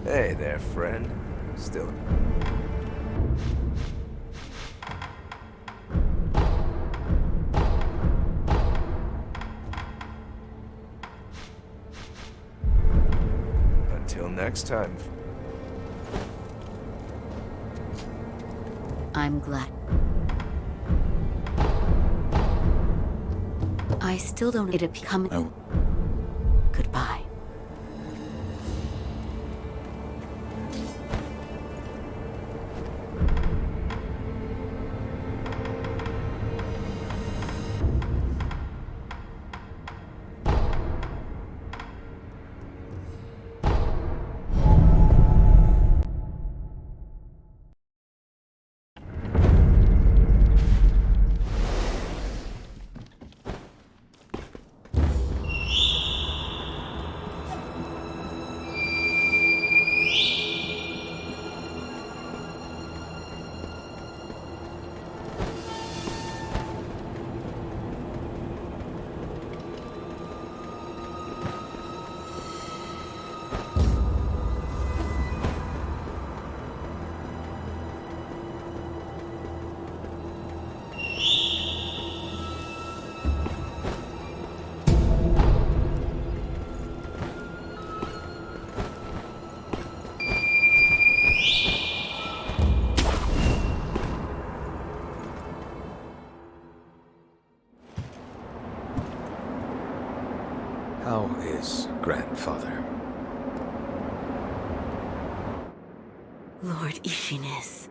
Hey there, friend. Still. Until next time. I'm glad. I still don't get it becoming. Oh. Goodbye. How is grandfather? Lord Isshin is.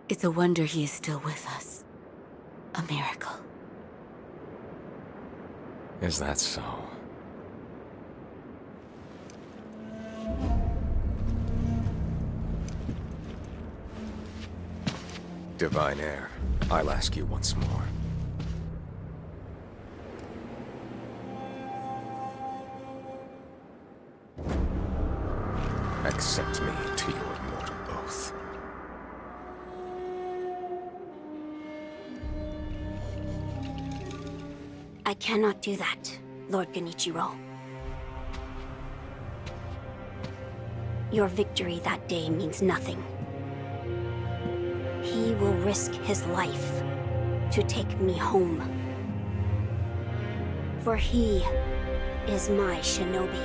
It's a wonder he is still with us. A miracle. Is that so? Divine Heir, I'll ask you once more. Accept me to your mortal oath. I cannot do that, Lord Genichiro. Your victory that day means nothing. He will risk his life to take me home. For he is my shinobi.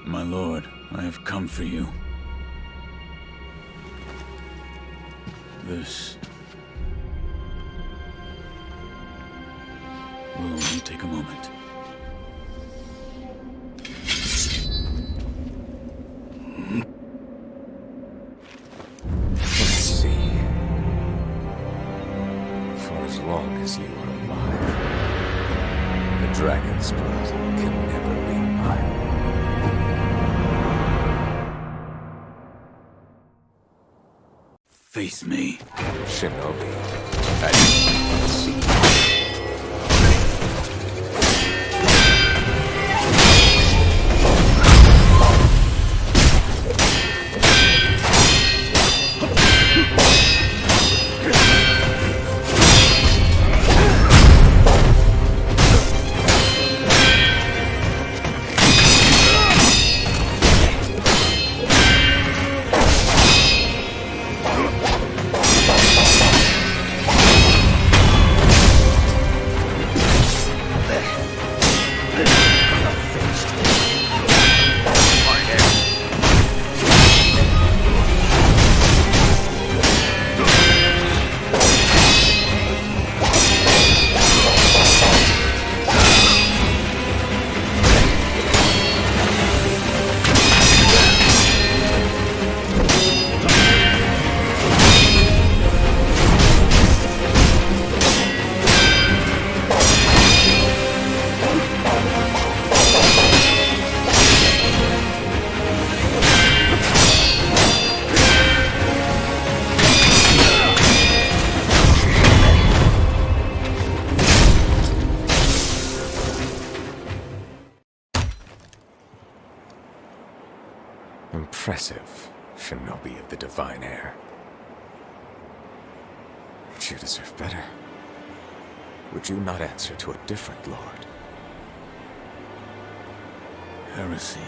My lord, I have come for you. This will only take a moment. Let's see. For as long as you are alive, the dragon's blood can never be mine. Face me. Shinobi. Ashina Castle. Impressive, Shinobi of the Divine Heir. You deserve better. Would you not answer to a different lord? Heresy.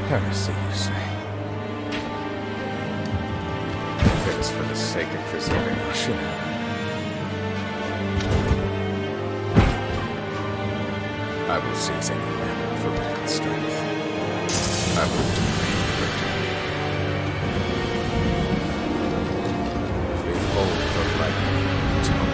Heresy, you say? If it is for the sake of preserving Ashina, I will seize any manner of heretical strength. I will remain victor. Behold the lightning of Tomorrow.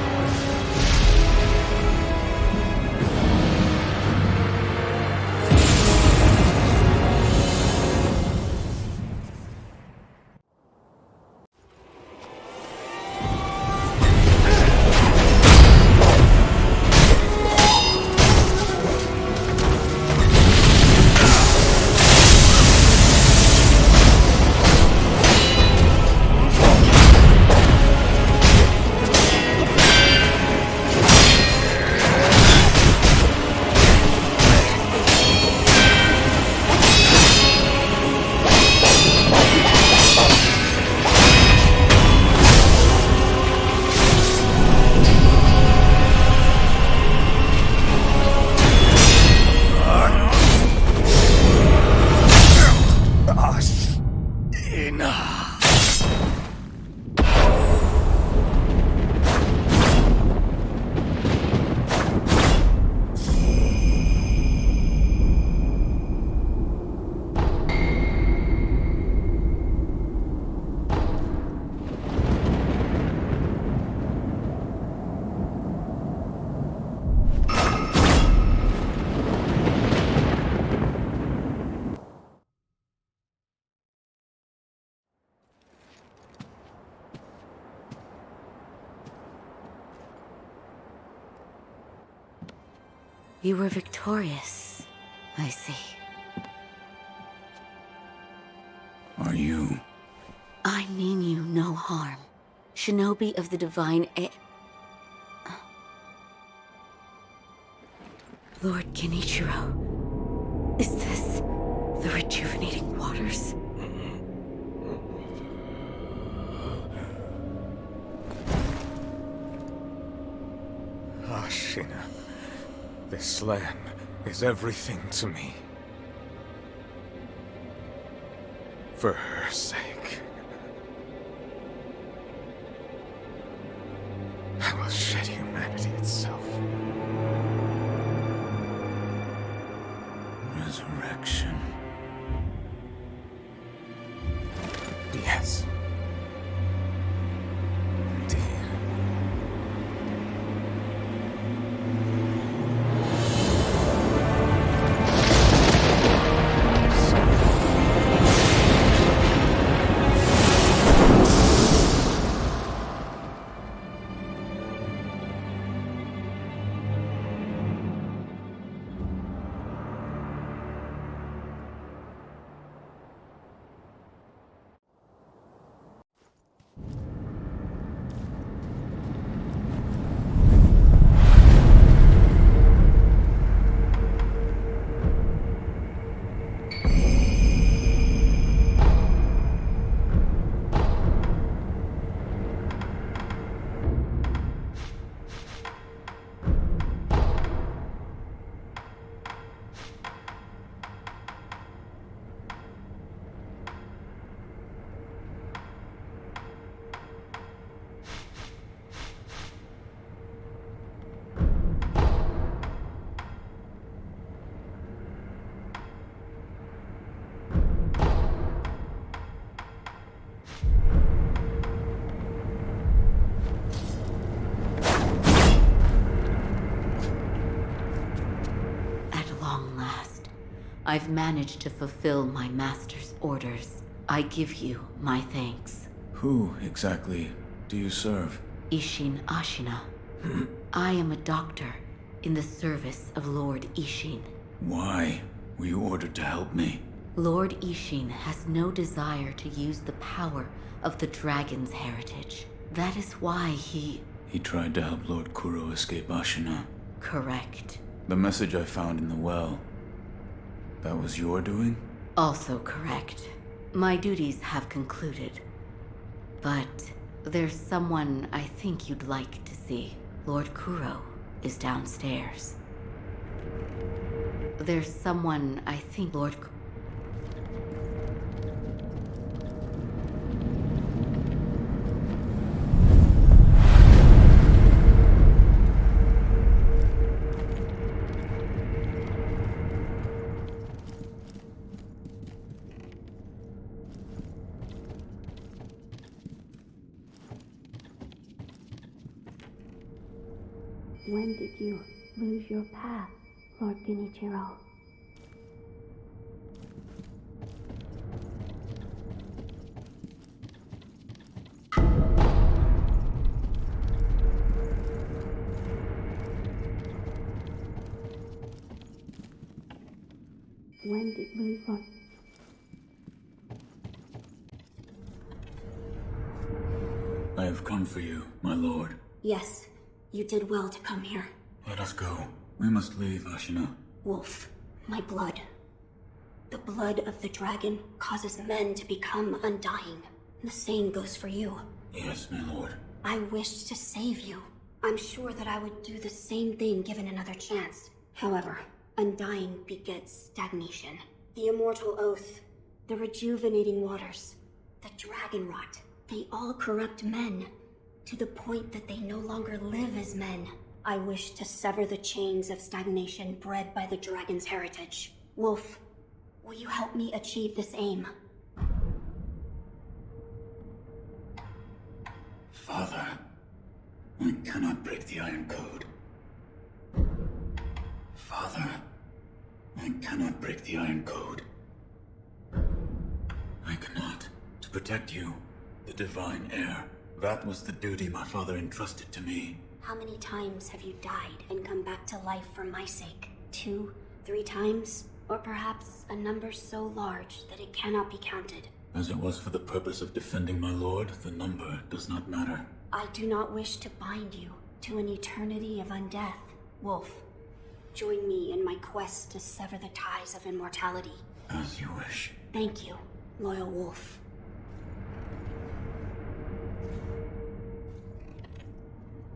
You were victorious, I see. Are you? I mean you no harm. Shinobi of the Divine Lord Genichiro, is this the rejuvenating waters? Ashina, this land is everything to me. For her sake, I will shed humanity itself. Resurrection. Yes. Indeed. I've managed to fulfill my master's orders. I give you my thanks. Who exactly do you serve? Isshin Ashina. I am a doctor in the service of Lord Isshin. Why were you ordered to help me? Lord Isshin has no desire to use the power of the dragon's heritage. That is why he tried to help Lord Kuro escape Ashina. Correct. The message I found in the well. That was your doing? Also correct. My duties have concluded. But there's someone I think you'd like to see. Lord Kuro is downstairs. There's someone I think When did you lose your path, Lord Genichiro? When did you lose Lord... I have come for you, my lord. Yes, you did well to come here. Let us go. We must leave, Ashina. Wolf, my blood. The blood of the dragon causes men to become undying. The same goes for you. Yes, my lord. I wished to save you. I'm sure that I would do the same thing given another chance. However, undying begets stagnation. The immortal oath, the rejuvenating waters, the dragon rot, they all corrupt men to the point that they no longer live as men. I wish to sever the chains of stagnation bred by the dragon's heritage. Wolf, will you help me achieve this aim? Father, I cannot break the Iron Code. Father, I cannot break the Iron Code. I cannot. To protect you, the divine heir. That was the duty my father entrusted to me. How many times have you died and come back to life for my sake? 2, 3 times? Or perhaps a number so large that it cannot be counted? As it was for the purpose of defending my lord, the number does not matter. I do not wish to bind you to an eternity of undeath. Wolf, join me in my quest to sever the ties of immortality. As you wish. Thank you, loyal wolf.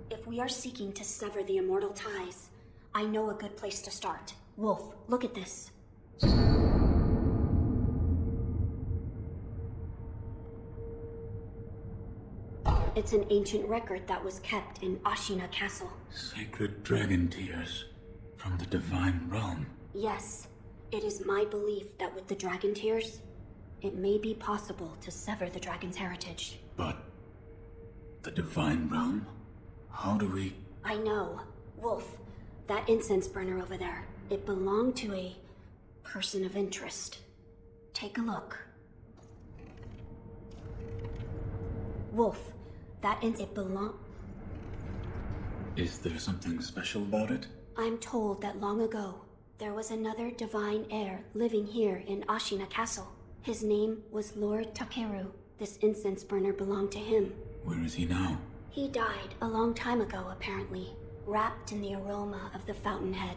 If we are seeking to sever the immortal ties, I know a good place to start. Wolf, look at this. It's an ancient record that was kept in Ashina Castle. Sacred dragon tears from the divine realm. Yes, it is my belief that with the dragon tears, it may be possible to sever the dragon's heritage. But the divine realm? How do we... I know. Wolf, that incense burner over there, it belonged to a person of interest. Take a look. Wolf, it belonged... Is there something special about it? I'm told that long ago, there was another divine heir living here in Ashina Castle. His name was Lord Takeru. This incense burner belonged to him. Where is he now? He died a long time ago, apparently. Wrapped in the aroma of the fountainhead,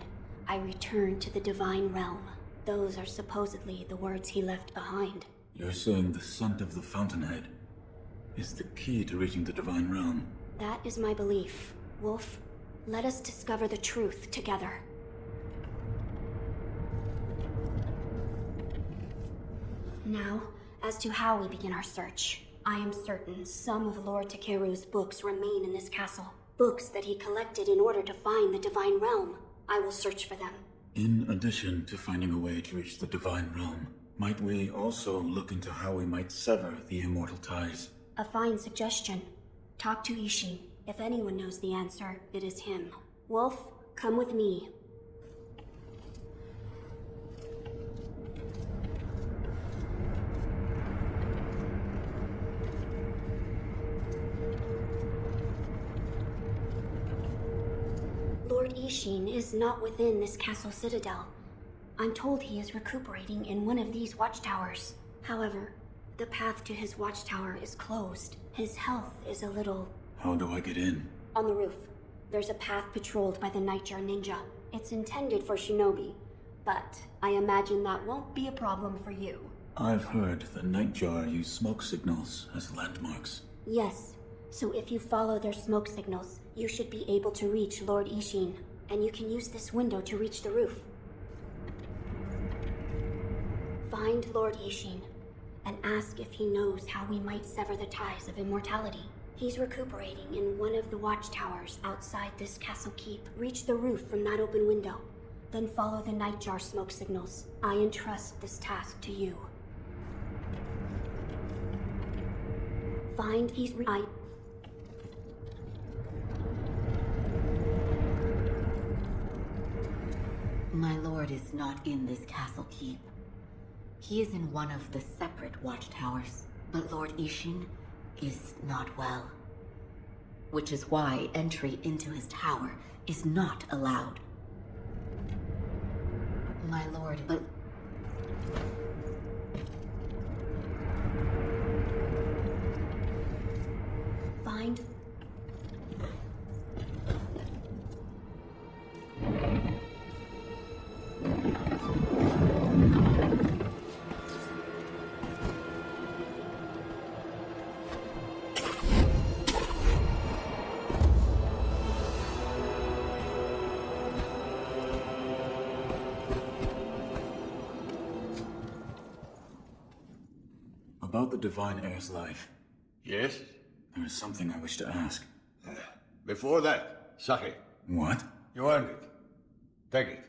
I returned to the divine realm. Those are supposedly the words he left behind. You're saying the scent of the fountainhead is the key to reaching the divine realm? That is my belief. Wolf, let us discover the truth together. Now, as to how we begin our search. I am certain some of Lord Takeru's books remain in this castle. Books that he collected in order to find the divine realm. I will search for them. In addition to finding a way to reach the divine realm, might we also look into how we might sever the immortal ties? A fine suggestion. Talk to Isshin. If anyone knows the answer, it is him. Wolf, come with me. Lord Isshin is not within this castle citadel. I'm told he is recuperating in one of these watchtowers. However, the path to his watchtower is closed. His health is a little... How do I get in? On the roof. There's a path patrolled by the Nightjar Ninja. It's intended for Shinobi, but I imagine that won't be a problem for you. I've heard the Nightjar use smoke signals as landmarks. Yes, so if you follow their smoke signals, you should be able to reach Lord Isshin, and you can use this window to reach the roof. Find Lord Isshin, and ask if he knows how we might sever the ties of immortality. He's recuperating in one of the watchtowers outside this castle keep. Reach the roof from that open window, then follow the Nightjar smoke signals. I entrust this task to you. Find My lord is not in this castle keep. He is in one of the separate watchtowers, but Lord Isshin is not well. Which is why entry into his tower is not allowed. My lord, but... Find... About the Divine Heir's life, Yes? there is something I wish to ask. Before that, Saki, What? you earned it. Take it.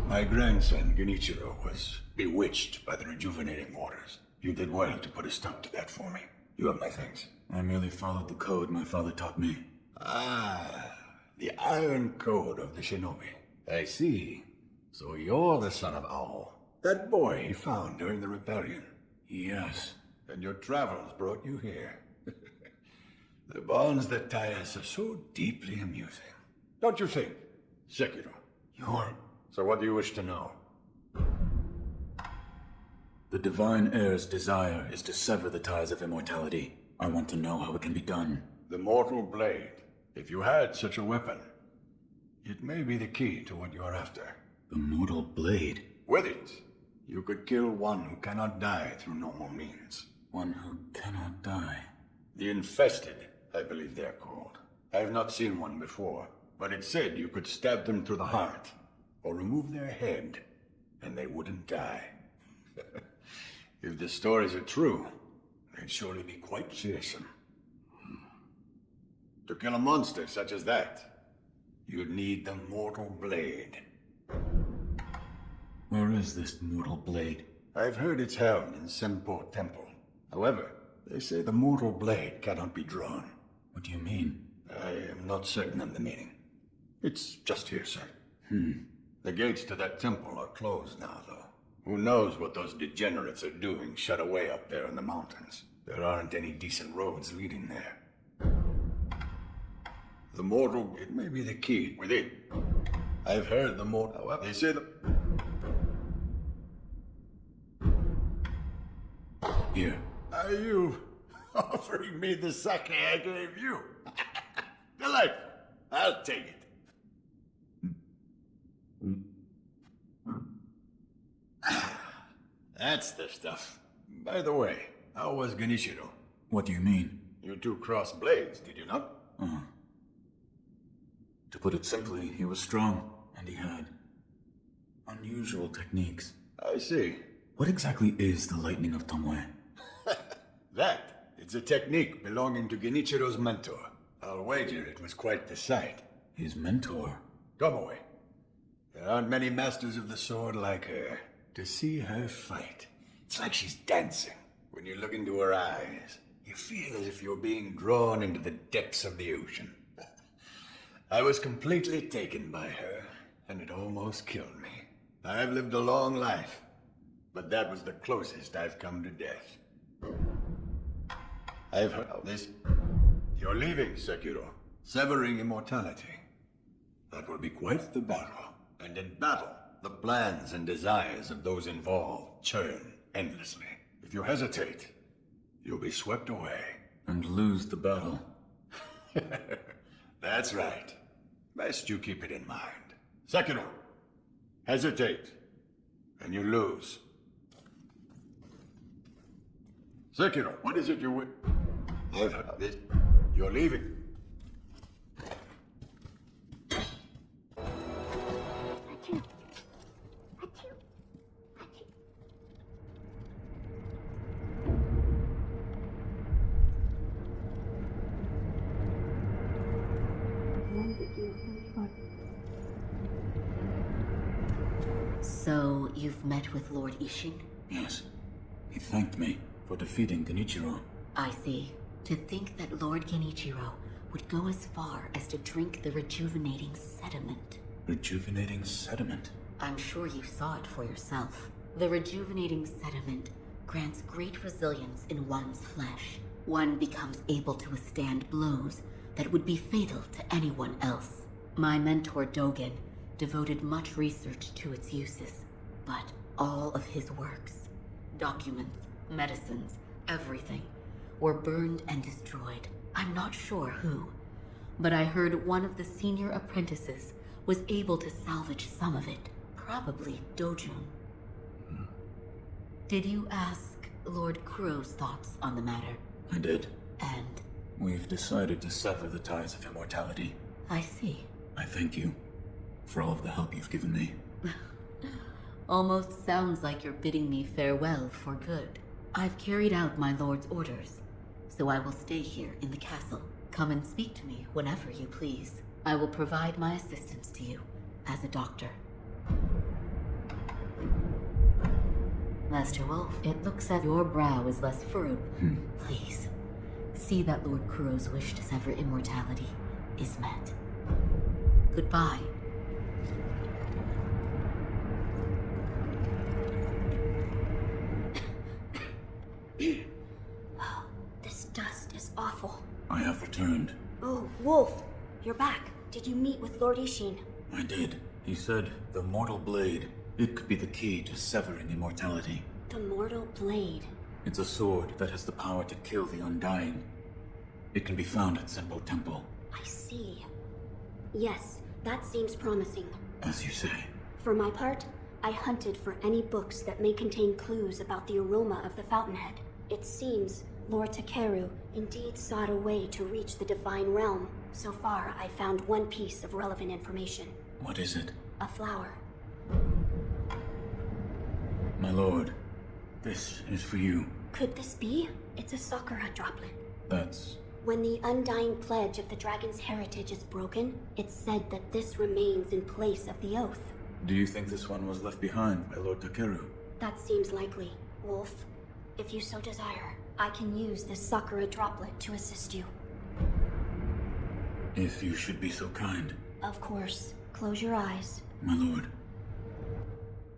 My grandson, Genichiro, was bewitched by the rejuvenating waters. You did well to put a stop to that for me. You have my thanks. I merely followed the code my father taught me. Ah, the Iron Code of the Shinobi. I see. So you're the son of Owl. That boy he found during the rebellion. Yes. And your travels brought you here. The bonds that tie us are so deeply amusing. Don't you think, Sekiro? You're... So what do you wish to know? The Divine Heir's desire is to sever the ties of immortality. I want to know how it can be done. The Mortal Blade. If you had such a weapon, it may be the key to what you're after. The Mortal Blade? With it, you could kill one who cannot die through normal means. One who cannot die. The Infested, I believe they're called. I have not seen one before, but it said you could stab them through the heart, or remove their head, and they wouldn't die. If the stories are true, they'd surely be quite fearsome. To kill a monster such as that, you'd need the Mortal Blade. Where is this Mortal Blade? I've heard it's held in Senpo Temple. However, they say the Mortal Blade cannot be drawn. What do you mean? I am not certain of the meaning. It's just hearsay. The gates to that temple are closed now, though. Who knows what those degenerates are doing shut away up there in the mountains. There aren't any decent roads leading there. The Mortal... It may be the key with it. I've heard the Mortal... However, they say the... Here. Are you offering me the sake I gave you? Delightful. I'll take it. That's the stuff. By the way, how was Genichiro? What do you mean? You two crossed blades, did you not? To put it simply, he was strong, and he had unusual techniques. I see. What exactly is the Lightning of Tomoe? That, it's a technique belonging to Genichiro's mentor. I'll wager it was quite the sight. His mentor? Tomoe. There aren't many masters of the sword like her. To see her fight, it's like she's dancing. When you look into her eyes, you feel as if you're being drawn into the depths of the ocean. I was completely taken by her, and it almost killed me. I've lived a long life, but that was the closest I've come to death. I've heard of this. You're leaving, Sekiro. Severing immortality. That will be quite the battle. And in battle, the plans and desires of those involved churn endlessly. If you hesitate, you'll be swept away. And lose the battle. That's right. Best you keep it in mind. Sekiro, Hesitate, and you lose. Sekiro, what is it you would... You're leaving. So, you've met with Lord Isshin? Yes. He thanked me for defeating Genichiro. I see. To think that Lord Genichiro would go as far as to drink the rejuvenating sediment. Rejuvenating sediment? I'm sure you saw it for yourself. The rejuvenating sediment grants great resilience in one's flesh. One becomes able to withstand blows that would be fatal to anyone else. My mentor Dogen devoted much research to its uses, but all of his works, documents, medicines, everything, were burned and destroyed. I'm not sure who, but I heard one of the senior apprentices was able to salvage some of it, probably Dojun. Did you ask Lord Kuro's thoughts on the matter? I did. And? We've decided to sever the ties of immortality. I see. I thank you for all of the help you've given me. Almost sounds like you're bidding me farewell for good. I've carried out my lord's orders, so I will stay here in the castle. Come and speak to me whenever you please. I will provide my assistance to you as a doctor. Master Wolf, it looks as your brow is less furrowed. Please, see that Lord Kuro's wish to sever immortality is met. Goodbye. This dust is awful. I have returned. Oh, Wolf, you're back. Did you meet with Lord Isshin? I did. He said the mortal blade, it could be the key to severing immortality. The mortal blade. It's a sword that has the power to kill the undying. It can be found at Senbo Temple. I see. Yes, that seems promising. As you say. For my part, I hunted for any books that may contain clues about the aroma of the fountainhead. It seems Lord Takeru indeed sought a way to reach the divine realm. So far, I found one piece of relevant information. What is it? A flower. My lord, this is for you. Could this be? It's a Sakura droplet. That's... When the undying pledge of the dragon's heritage is broken, it's said that this remains in place of the oath. Do you think this one was left behind by Lord Takeru? That seems likely, Wolf. If you so desire, I can use this Sakura droplet to assist you. If you should be so kind. Of course. Close your eyes. My lord.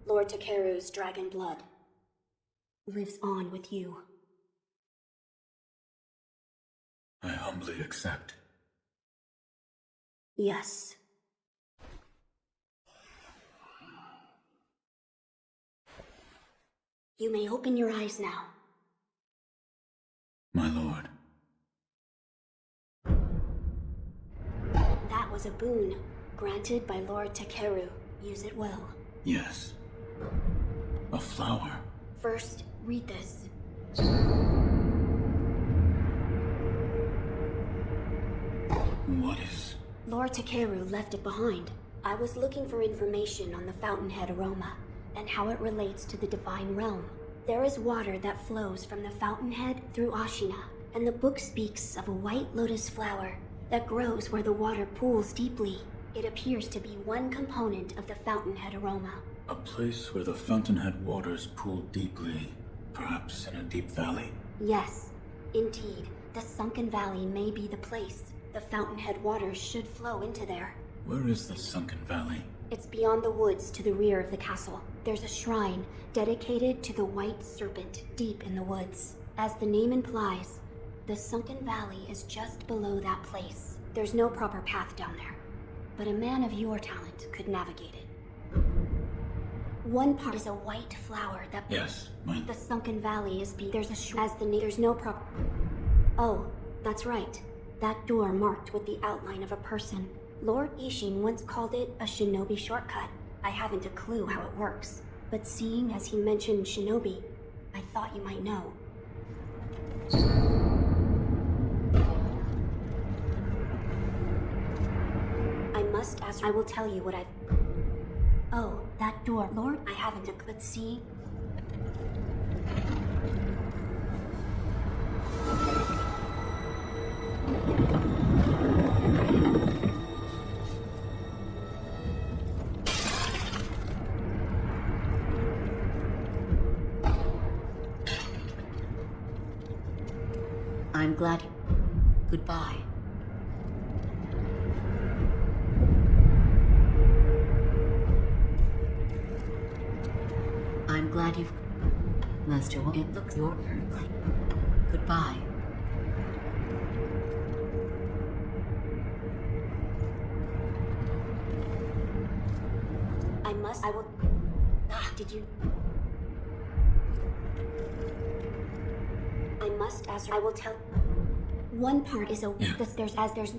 Lord Takeru's dragon blood lives on with you. I humbly accept. Yes. You may open your eyes now. My lord. That was a boon, granted by Lord Takeru. Use it well. Yes. A flower. First, read this. What is... Lord Takeru left it behind. I was looking for information on the fountainhead aroma, and how it relates to the divine realm. There is water that flows from the fountainhead through Ashina, and the book speaks of a white lotus flower that grows where the water pools deeply. It appears to be one component of the fountainhead aroma. A place where the fountainhead waters pool deeply, perhaps in a deep valley? Yes, indeed. The sunken valley may be the place. The fountainhead waters should flow into there. Where is the sunken valley? It's beyond the woods to the rear of the castle. There's a shrine dedicated to the white serpent deep in the woods. As the name implies, the sunken valley is just below that place. There's no proper path down there, but a man of your talent could navigate it. One part is a white flower that... Yes, mine. The sunken valley is there's a as the there's no proper... Oh, that's right. That door marked with the outline of a person. Lord Isshin once called it a shinobi shortcut. I haven't a clue how it works. But seeing as he mentioned Shinobi, I thought you might know. I must ask. I will tell you what I've... Oh, that door. Lord, I haven't a... But see... I'm glad you... Goodbye. I'm glad you've... Master, it looks your... Goodbye. I will... Ah, did you... I must ask. I will tell. One part is a. Yeah. There's as there's.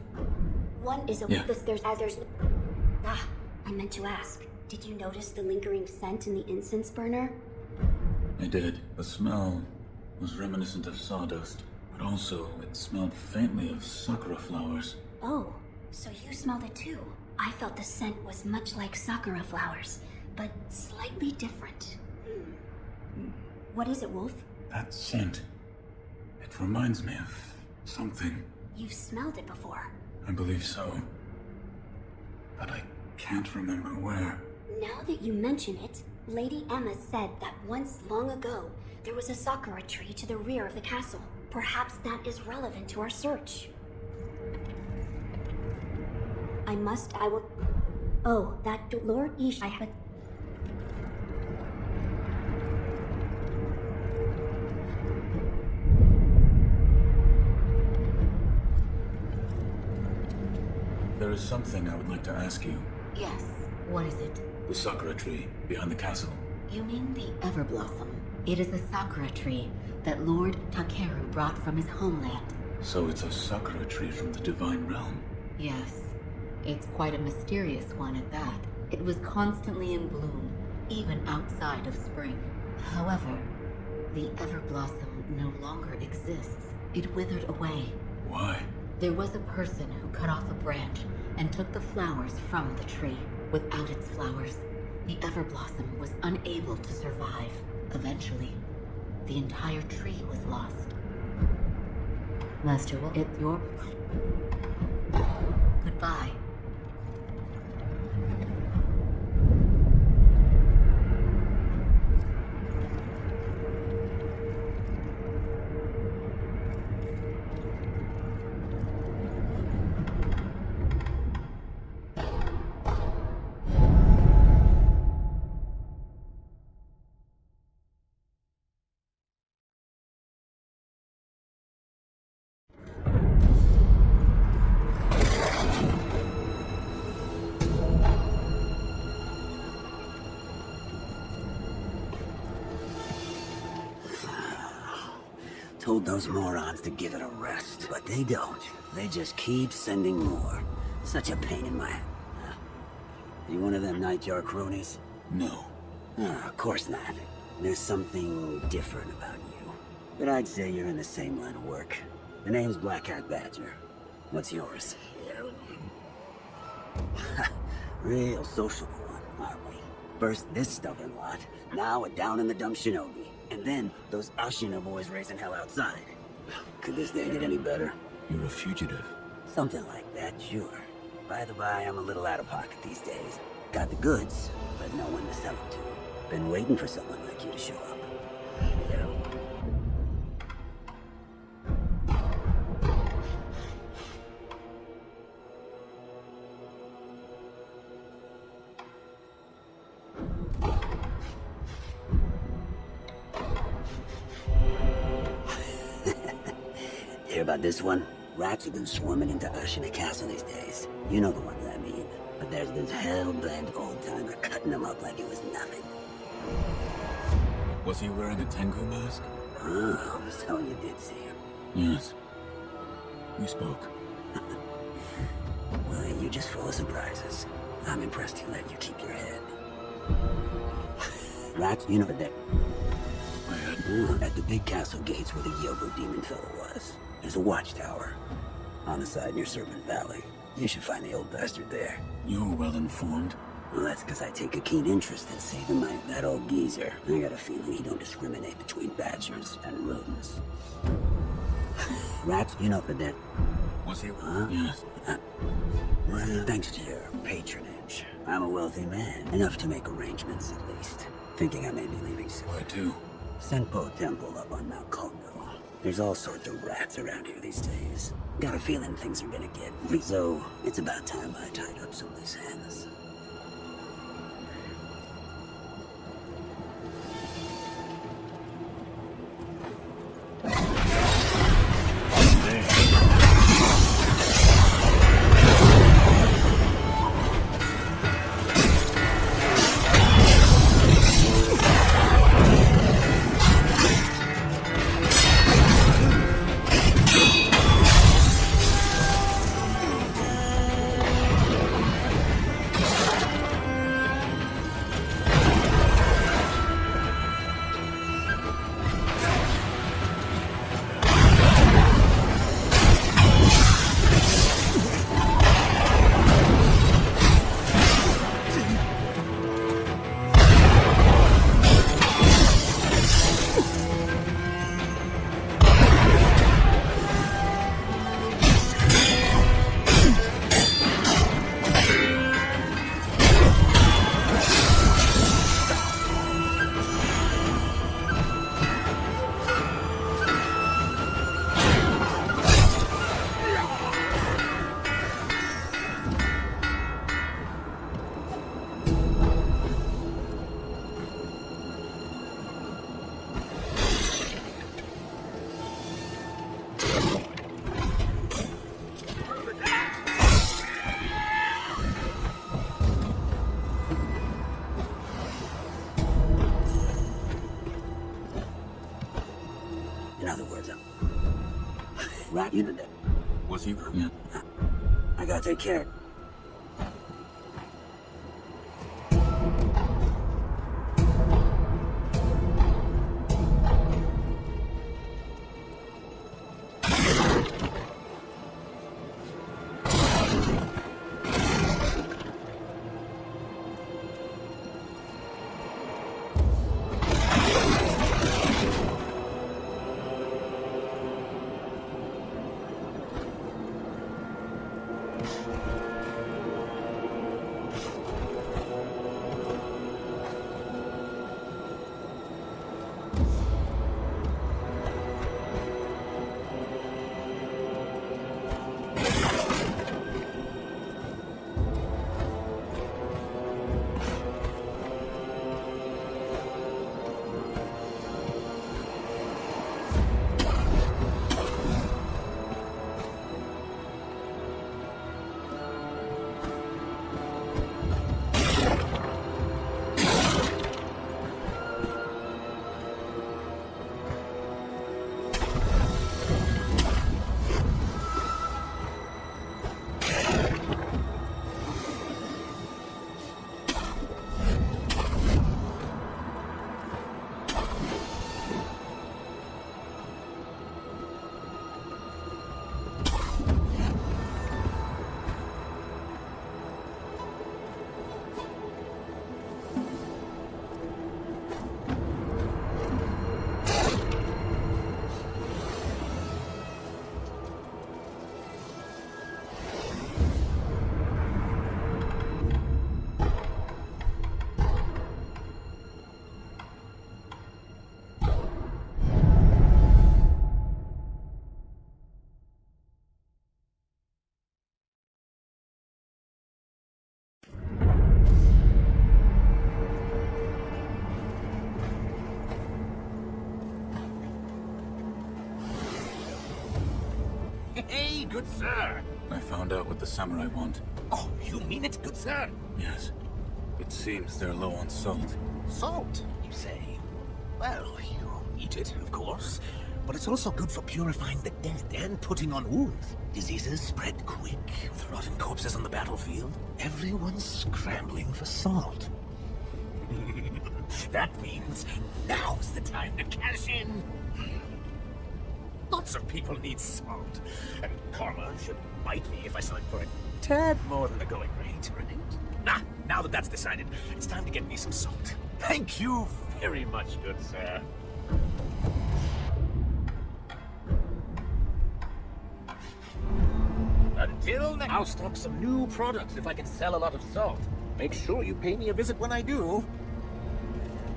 One is a. Yeah. There's as there's. Ah, I meant to ask. Did you notice the lingering scent in the incense burner? I did. The smell was reminiscent of sawdust, but also it smelled faintly of sakura flowers. Oh, so you smelled it too. I felt the scent was much like sakura flowers, but slightly different. What is it, Wolf? That scent. It reminds me of something. You've smelled it before. I believe so. But I can't remember where. Now that you mention it, Lady Emma said that once long ago, there was a sakura tree to the rear of the castle. Perhaps that is relevant to our search. I will... Oh, that Lord Isshin... I have... There is something I would like to ask you. Yes, what is it? The sakura tree behind the castle. You mean the Everblossom? It is a sakura tree that Lord Takeru brought from his homeland. So it's a sakura tree from the divine realm. Yes, it's quite a mysterious one at that. It was constantly in bloom, even outside of spring. However, the Everblossom no longer exists. It withered away. Why? There was a person who cut off a branch and took the flowers from the tree. Without its flowers, the Everblossom was unable to survive. Eventually, the entire tree was lost. Master, will it your... Goodbye. Told those morons to give it a rest, but they don't. They just keep sending more. Such a pain in my... You one of them Nightjar cronies? No. Of course not. There's something different about you. But I'd say you're in the same line of work. The name's Blackhat Badger. What's yours? Real sociable one, aren't we? First this stubborn lot, now a down-in-the-dump Shinobi. And then those Ashina boys raising hell outside. Could this day get any better? You're a fugitive. Something like that, sure. By the by, I'm a little out of pocket these days. Got the goods, but no one to sell them to. Been waiting for someone like you to show up. Hear about this one? Rats have been swarming into Ashina Castle these days. You know the ones I mean. But there's this hell-bent old-timer cutting them up like it was nothing. Was he wearing a Tengu mask? Oh, so you did see him. Yes. We spoke. Well, you're just full of surprises. I'm impressed he let you keep your head. Rats, you know that. My head. At the big castle gates where the Yobo demon fellow was, there's a watchtower. On the side near Serpent Valley. You should find the old bastard there. You're well informed. Well, that's because I take a keen interest in saving that old geezer. I got a feeling he don't discriminate between badgers and rodents. Rats, you know that. Was he? Huh? Yes. Well, thanks to your patronage, I'm a wealthy man. Enough to make arrangements, at least. Thinking I may be leaving soon. Where to? Senpo Temple up on Mount Kondo. There's all sorts of rats around here these days. Got a feeling things are gonna get weak. So, it's about time I tied up some loose ends. Rat, you did that. Was he? Yeah. I gotta take care. Hey, good sir! I found out what the samurai want. Oh, you mean it, good sir? Yes. It seems they're low on salt. Salt, you say? Well, you eat it, of course. But it's also good for purifying the dead and putting on wounds. Diseases spread quick, with rotten corpses on the battlefield. Everyone's scrambling for salt. That means now's the time to cash in. Lots of people need salt, and karma should bite me if I sell it for a tad more than the going rate, right? Now that that's decided, it's time to get me some salt. Thank you very much, good sir. Until then, I'll stock some new products if I can sell a lot of salt. Make sure you pay me a visit when I do.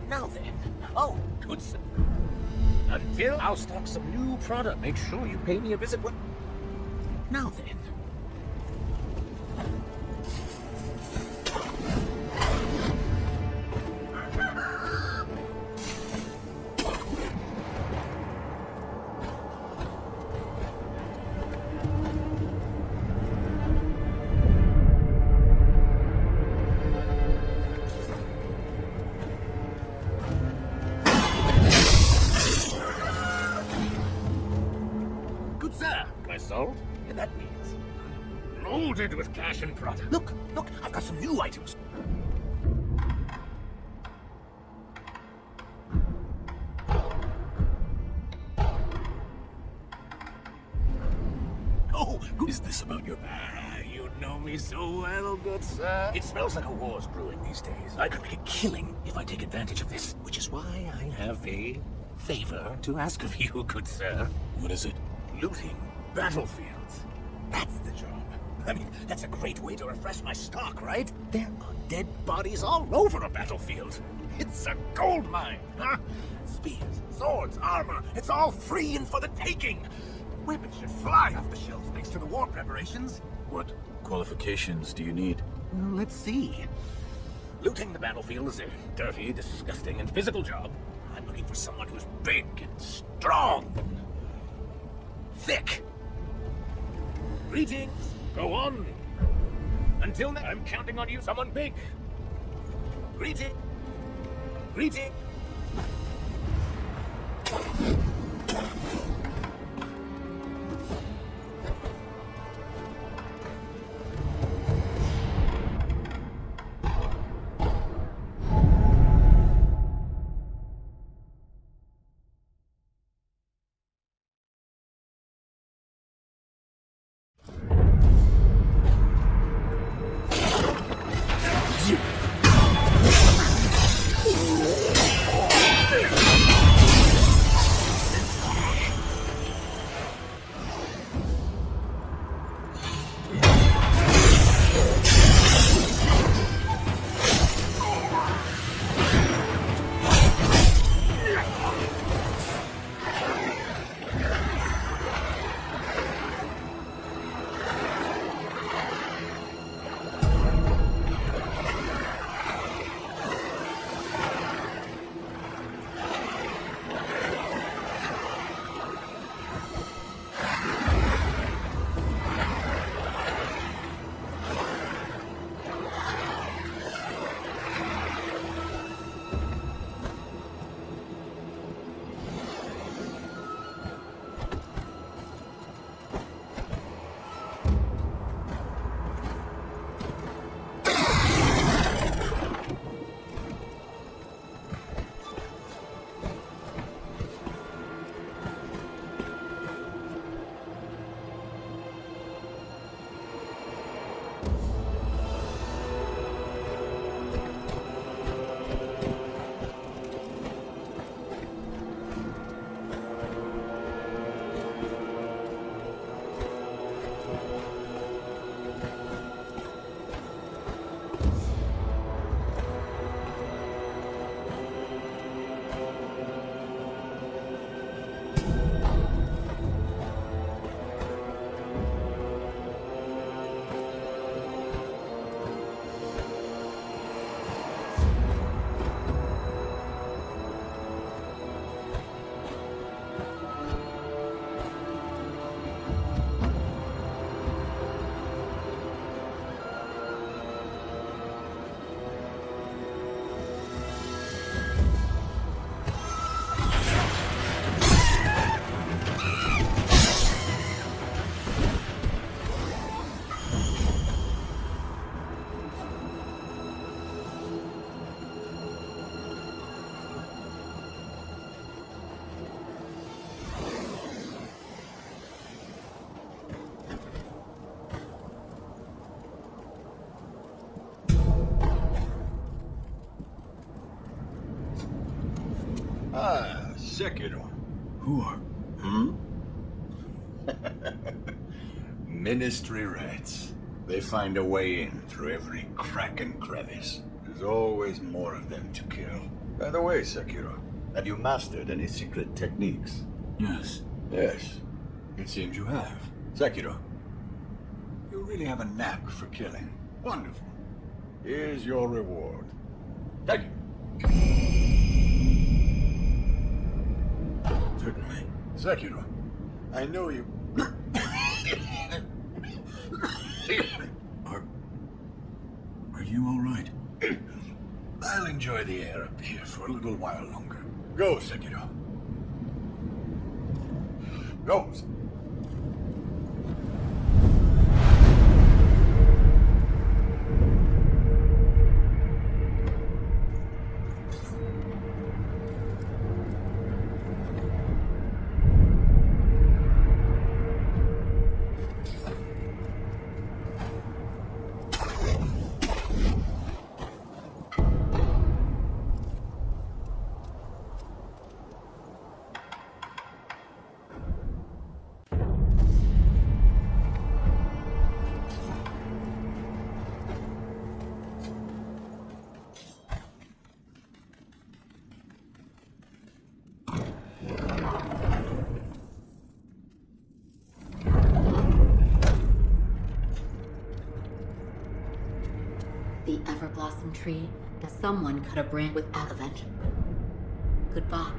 Now then. Oh, good sir. Until I'll stock some new product. Make sure you pay me a visit when... Now then. And that means loaded with cash and product. Look, I've got some new items. Oh, who is this about your... you know me so well, good sir. It smells like a war's brewing these days. I could make a killing if I take advantage of this, which is why I have a favor to ask of you, good sir. What is it? Looting battlefields. That's the job. I mean, that's a great way to refresh my stock, right? There are dead bodies all over a battlefield. It's a gold mine, huh? Spears, swords, armor, it's all free and for the taking. Weapons should fly off the shelves thanks to the war preparations. What qualifications do you need? Well, let's see. Looting the battlefield is a dirty, disgusting, and physical job. I'm looking for someone who's big and strong and thick. Greetings. Go on. Until then, I'm counting on you. Someone big. Greeting. Greeting. Sekiro. Who are? Ministry rats. They find a way in through every crack and crevice. There's always more of them to kill. By the way, Sekiro, have you mastered any secret techniques? Yes. Yes, it seems you have. Sekiro, you really have a knack for killing. Wonderful. Here's your reward. Take it. Certainly. Sekiro, I know you... Are you all right? I'll enjoy the air up here for a little while longer. Go, Sekiro. Go. The Everblossom tree, that someone cut a branch without a vengeance. Goodbye.